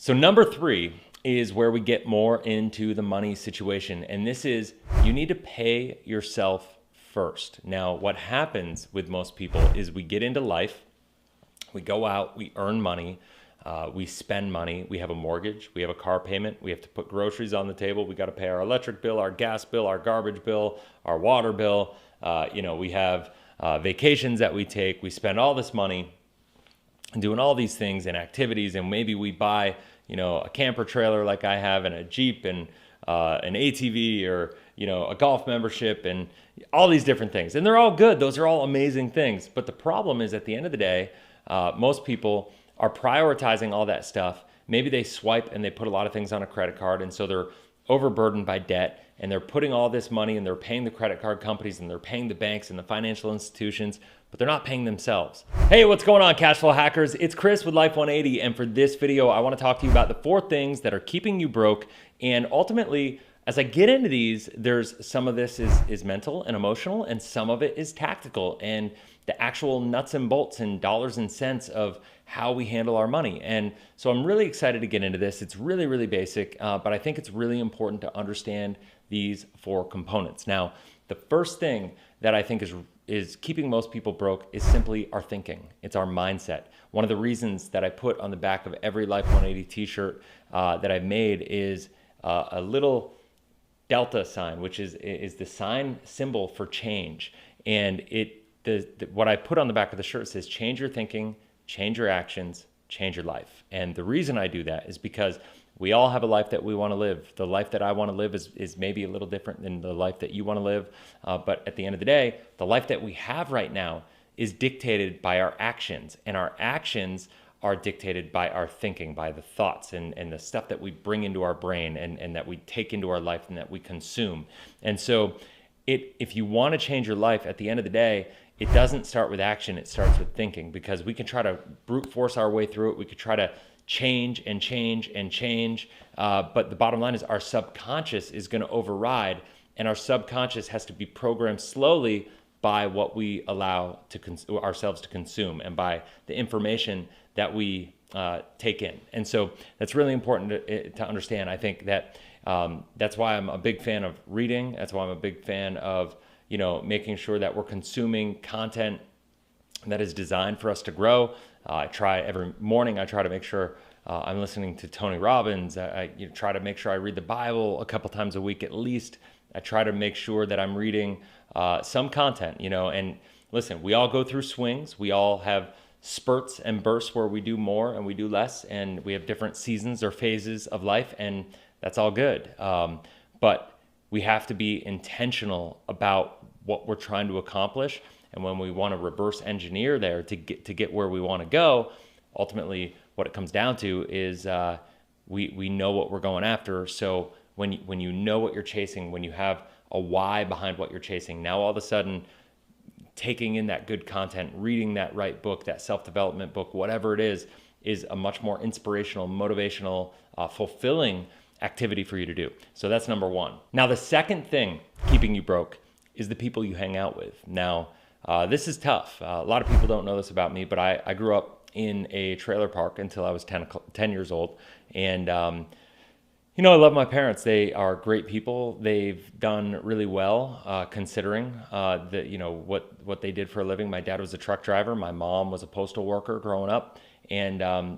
So number 3 is where we get more into the money situation. And this is, you need to pay yourself first. Now, what happens with most people is we get into life, we go out, we earn money, we spend money, we have a mortgage, we have a car payment, we have to put groceries on the table, we got to pay our electric bill, our gas bill, our garbage bill, our water bill, we have vacations that we take, we spend all this money doing all these things and activities, and maybe we buy, a camper trailer like I have, and a Jeep, and an ATV, or, a golf membership, and all these different things. And they're all good. Those are all amazing things. But the problem is, at the end of the day, most people are prioritizing all that stuff. Maybe they swipe and they put a lot of things on a credit card, and so they're overburdened by debt, and they're putting all this money, and they're paying the credit card companies, and they're paying the banks and the financial institutions, but they're not paying themselves. Hey, what's going on, cash flow hackers? It's Chris with Life 180, and for this video, I want to talk to you about the 4 things that are keeping you broke. And ultimately, as I get into these, there's some of this is mental and emotional, and some of it is tactical and the actual nuts and bolts and dollars and cents of how we handle our money. And so I'm really excited to get into this. It's really, really basic, but I think it's really important to understand these 4 components. Now, the first thing that I think is keeping most people broke is simply our thinking. It's our mindset. One of the reasons that I put on the back of every Life 180 t-shirt that I've made is a little delta sign, which is the sign symbol for change. And what I put on the back of the shirt says, change your thinking, change your actions, change your life. And the reason I do that is because we all have a life that we want to live. The life that I want to live is maybe a little different than the life that you want to live. But at the end of the day, the life that we have right now is dictated by our actions. And our actions are dictated by our thinking, by the thoughts and the stuff that we bring into our brain and that we take into our life and that we consume. And so if you want to change your life, at the end of the day, it doesn't start with action, it starts with thinking, because we can try to brute force our way through it. We could try to change and change and change. But the bottom line is our subconscious is going to override, and our subconscious has to be programmed slowly by what we allow ourselves to consume and by the information that we take in. And so that's really important to understand. I think that that's why I'm a big fan of reading. That's why I'm a big fan of making sure that we're consuming content that is designed for us to grow. Every morning I try to make sure I'm listening to Tony Robbins. I try to make sure I read the Bible a couple times a week at least. I try to make sure that I'm reading some content, and listen, we all go through swings. We all have spurts and bursts where we do more and we do less, and we have different seasons or phases of life, and that's all good. But we have to be intentional about what we're trying to accomplish. And when we want to reverse engineer there to get where we want to go, ultimately what it comes down to is we know what we're going after. So when you know what you're chasing, when you have a why behind what you're chasing, now all of a sudden taking in that good content, reading that right book, that self-development book, whatever it is a much more inspirational, motivational, fulfilling activity for you to do. So that's number 1. Now, the second thing keeping you broke is the people you hang out with. Now, this is tough. A lot of people don't know this about me, but I grew up in a trailer park until I was 10 years old. And, I love my parents. They are great people. They've done really well considering what they did for a living. My dad was a truck driver. My mom was a postal worker growing up. And I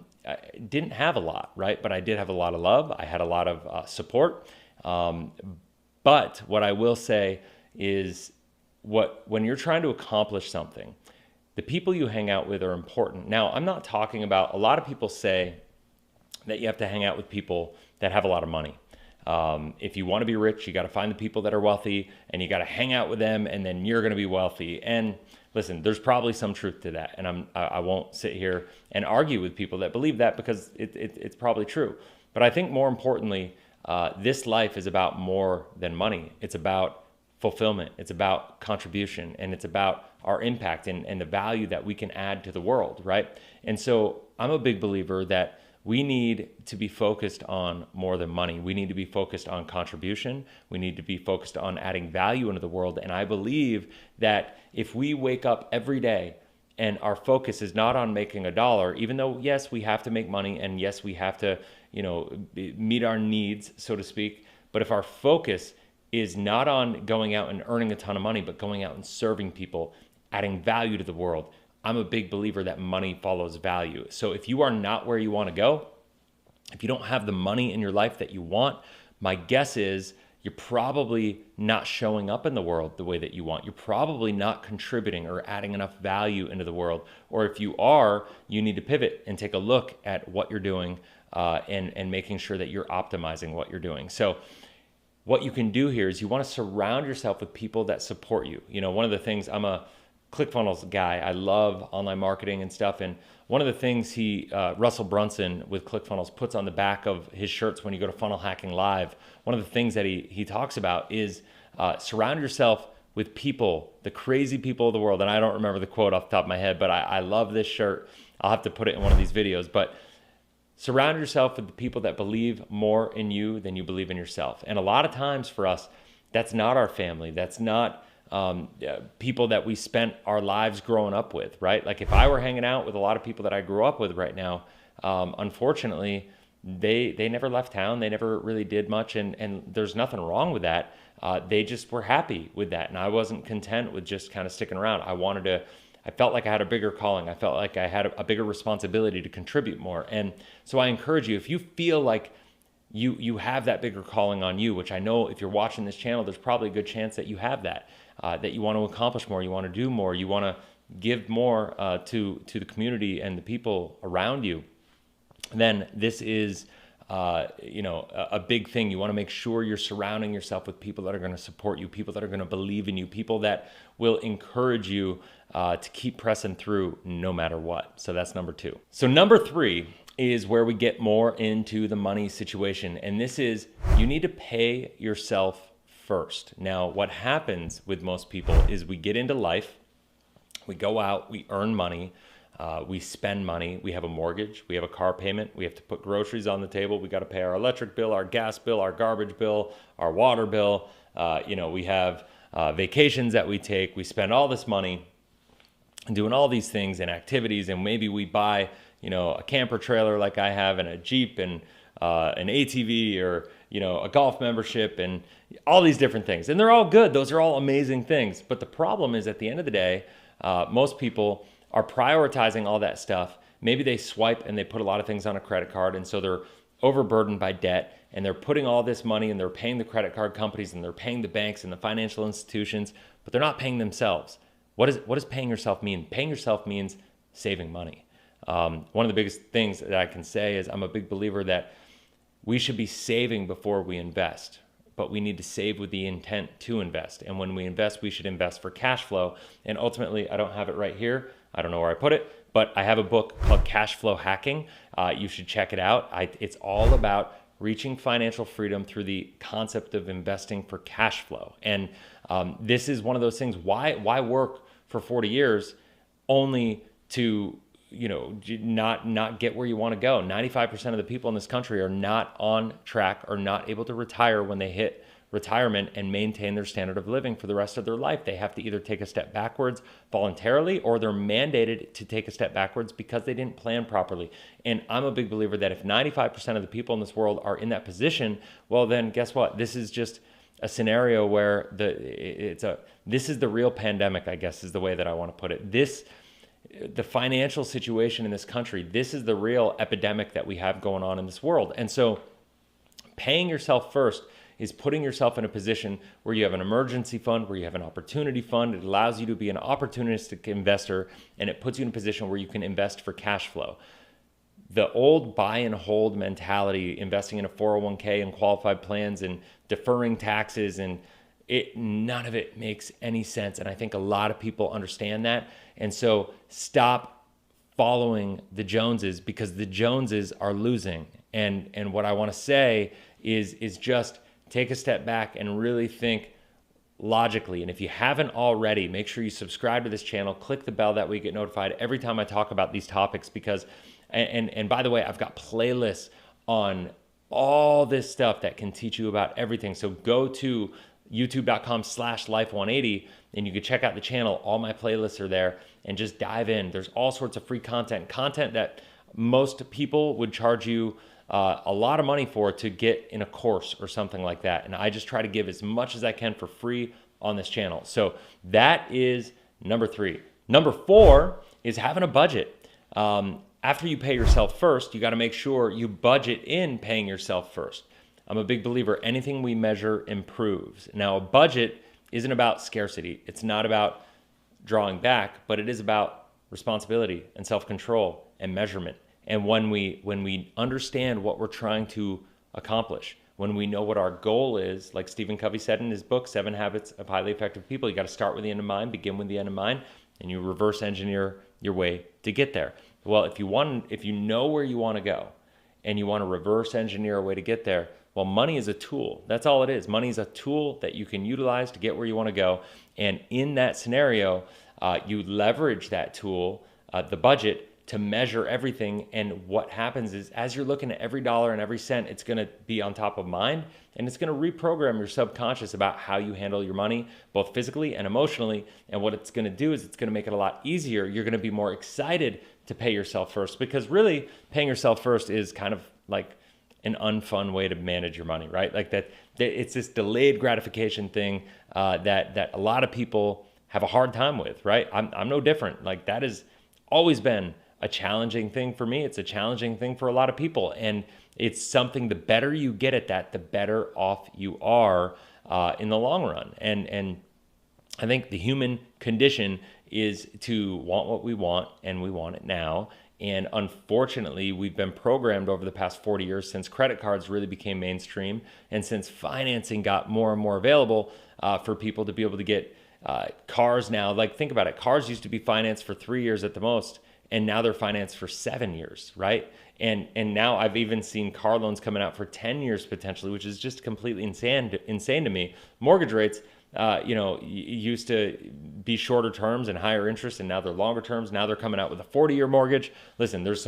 didn't have a lot, right? But I did have a lot of love. I had a lot of support. But what I will say is when you're trying to accomplish something, the people you hang out with are important. Now, I'm not talking about, a lot of people say that you have to hang out with people that have a lot of money. If you want to be rich, you got to find the people that are wealthy and you got to hang out with them, and then you're going to be wealthy. And listen, there's probably some truth to that. And I won't sit here and argue with people that believe that, because it's probably true. But I think more importantly, this life is about more than money. It's about fulfillment. It's about contribution, and it's about our impact and the value that we can add to the world, right? And so I'm a big believer that we need to be focused on more than money. We need to be focused on contribution. We need to be focused on adding value into the world. And I believe that if we wake up every day and our focus is not on making a dollar, even though, yes, we have to make money, and yes, we have to, meet our needs, so to speak. But if our focus is not on going out and earning a ton of money, but going out and serving people, adding value to the world, I'm a big believer that money follows value. So if you are not where you want to go, if you don't have the money in your life that you want, my guess is you're probably not showing up in the world the way that you want. You're probably not contributing or adding enough value into the world. Or if you are, you need to pivot and take a look at what you're doing and making sure that you're optimizing what you're doing. So what you can do here is you want to surround yourself with people that support you. One of the things, I'm a ClickFunnels guy. I love online marketing and stuff. And one of the things Russell Brunson with ClickFunnels puts on the back of his shirts when you go to Funnel Hacking Live, one of the things that he talks about is surround yourself with people, the crazy people of the world. And I don't remember the quote off the top of my head, but I love this shirt. I'll have to put it in one of these videos. But surround yourself with the people that believe more in you than you believe in yourself. And a lot of times for us, that's not our family. That's not people that we spent our lives growing up with, right? Like if I were hanging out with a lot of people that I grew up with right now, unfortunately, they never left town. They never really did much. And there's nothing wrong with that. They just were happy with that. And I wasn't content with just kind of sticking around. I felt like I had a bigger calling. I felt like I had a bigger responsibility to contribute more. And so I encourage you, if you feel like you have that bigger calling on you, which I know if you're watching this channel, there's probably a good chance that you have that you want to accomplish more, you want to do more, you want to give more to the community and the people around you, then this is a big thing. You want to make sure you're surrounding yourself with people that are going to support you, people that are going to believe in you, people that will encourage you to keep pressing through no matter what. So that's number 2. So number 3 is where we get more into the money situation. And this is, you need to pay yourself first. Now, what happens with most people is we get into life, we go out, we earn money, we spend money, we have a mortgage, we have a car payment, we have to put groceries on the table, we got to pay our electric bill, our gas bill, our garbage bill, our water bill, we have vacations that we take, we spend all this money doing all these things and activities, and maybe we buy a camper trailer like I have, and a Jeep, and an ATV, or a golf membership, and all these different things. And they're all good. Those are all amazing things. But the problem is, at the end of the day, most people are prioritizing all that stuff. Maybe they swipe and they put a lot of things on a credit card, and so they're overburdened by debt, and they're putting all this money, and they're paying the credit card companies, and they're paying the banks and the financial institutions, but they're not paying themselves. What does paying yourself mean? Paying yourself means saving money. One of the biggest things that I can say is I'm a big believer that we should be saving before we invest, but we need to save with the intent to invest. And when we invest, we should invest for cash flow. And ultimately, I don't have it right here. I don't know where I put it, but I have a book called Cash Flow Hacking. You should check it out. It's all about reaching financial freedom through the concept of investing for cash flow. And this is one of those things. Why work for 40 years only to not get where you want to go? 95% of the people in this country are not on track, or not able to retire when they hit retirement and maintain their standard of living for the rest of their life. They have to either take a step backwards voluntarily, or they're mandated to take a step backwards because they didn't plan properly. And I'm a big believer that if 95% of the people in this world are in that position, well, then guess what? This is just a scenario where this is the real pandemic, I guess, is the way that I want to put it. The financial situation in this country, this is the real epidemic that we have going on in this world. And so paying yourself first is putting yourself in a position where you have an emergency fund, where you have an opportunity fund. It allows you to be an opportunistic investor, and it puts you in a position where you can invest for cash flow. The old buy and hold mentality, investing in a 401k and qualified plans and deferring taxes, and none of it makes any sense. And I think a lot of people understand that. And so stop following the Joneses, because the Joneses are losing. And what I want to say is just take a step back and really think logically. And if you haven't already, make sure you subscribe to this channel, click the bell, that way you get notified every time I talk about these topics. Because, and by the way, I've got playlists on all this stuff that can teach you about everything. So go to youtube.com/life180 and you can check out the channel. All my playlists are there, and just dive in. There's all sorts of free content that most people would charge you a lot of money for to get in a course or something like that. And I just try to give as much as I can for free on this channel. So that is number 3. Number 4 is having a budget. After you pay yourself first, you got to make sure you budget in paying yourself first. I'm a big believer, anything we measure improves. Now, a budget isn't about scarcity. It's not about drawing back, but it is about responsibility and self-control and measurement. And when we understand what we're trying to accomplish, when we know what our goal is, like Stephen Covey said in his book, 7 Habits of Highly Effective People, you got to start with the end in mind, begin with the end in mind, and you reverse engineer your way to get there. Well, if you know where you want to go and you want to reverse engineer a way to get there, well, money is a tool. That's all it is. Money is a tool that you can utilize to get where you want to go. And in that scenario, you leverage that tool, the budget, to measure everything. And what happens is, as you're looking at every dollar and every cent, it's going to be on top of mind, and it's going to reprogram your subconscious about how you handle your money, both physically and emotionally. And what it's going to do is it's going to make it a lot easier. You're going to be more excited to pay yourself first, because really paying yourself first is kind of like an unfun way to manage your money, right? Like that it's this delayed gratification thing that a lot of people have a hard time with, right? I'm no different. Like, that has always been a challenging thing for me. It's a challenging thing for a lot of people. And it's something, the better you get at that, the better off you are in the long run. And I think the human condition is to want what we want, and we want it now. And unfortunately, we've been programmed over the past 40 years, since credit cards really became mainstream, and since financing got more and more available for people to be able to get cars now. Like, think about it. Cars used to be financed for 3 years at the most, and now they're financed for 7 years, right? And now I've even seen car loans coming out for 10 years potentially, which is just completely insane to me. Mortgage rates, used to be shorter terms and higher interest, and now they're longer terms. Now they're coming out with a 40-year mortgage. Listen, there's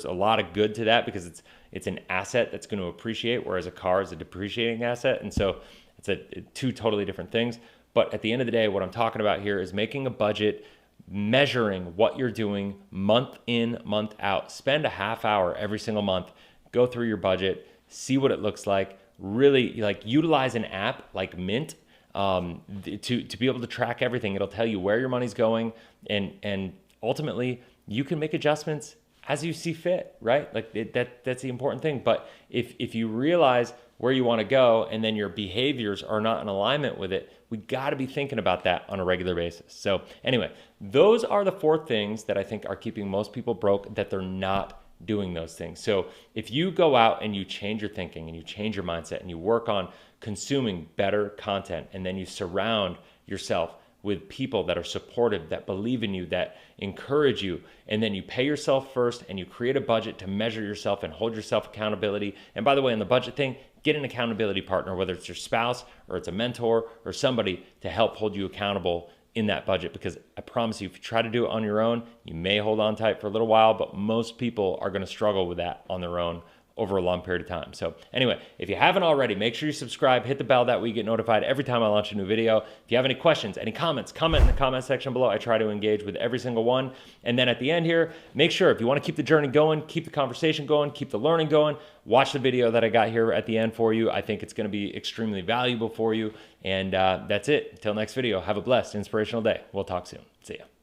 a lot of good to that, because it's an asset that's going to appreciate, whereas a car is a depreciating asset. And so it's two totally different things. But at the end of the day, what I'm talking about here is making a budget, measuring what you're doing month in, month out. Spend a half hour every single month, go through your budget, see what it looks like. Really, like, utilize an app like Mint to be able to track everything. It'll tell you where your money's going, and ultimately you can make adjustments as you see fit, right? Like, that's the important thing. But if you realize where you want to go, and then your behaviors are not in alignment with it, we got to be thinking about that on a regular basis. So anyway, those are the 4 things that I think are keeping most people broke, that they're not doing those things. So if you go out and you change your thinking, and you change your mindset, and you work on consuming better content, and then you surround yourself with people that are supportive, that believe in you, that encourage you, and then you pay yourself first, and you create a budget to measure yourself and hold yourself accountability. And by the way, on the budget thing, get an accountability partner, whether it's your spouse or it's a mentor or somebody to help hold you accountable in that budget, because I promise you, if you try to do it on your own, you may hold on tight for a little while, but most people are going to struggle with that on their own over a long period of time. So anyway, if you haven't already, make sure you subscribe, hit the bell, that way you get notified every time I launch a new video. If you have any questions, any comments, comment in the comment section below. I try to engage with every single one. And then at the end here, make sure, if you want to keep the journey going, keep the conversation going, keep the learning going, watch the video that I got here at the end for you. I think it's going to be extremely valuable for you. And that's it. Until next video, have a blessed, inspirational day. We'll talk soon. See ya.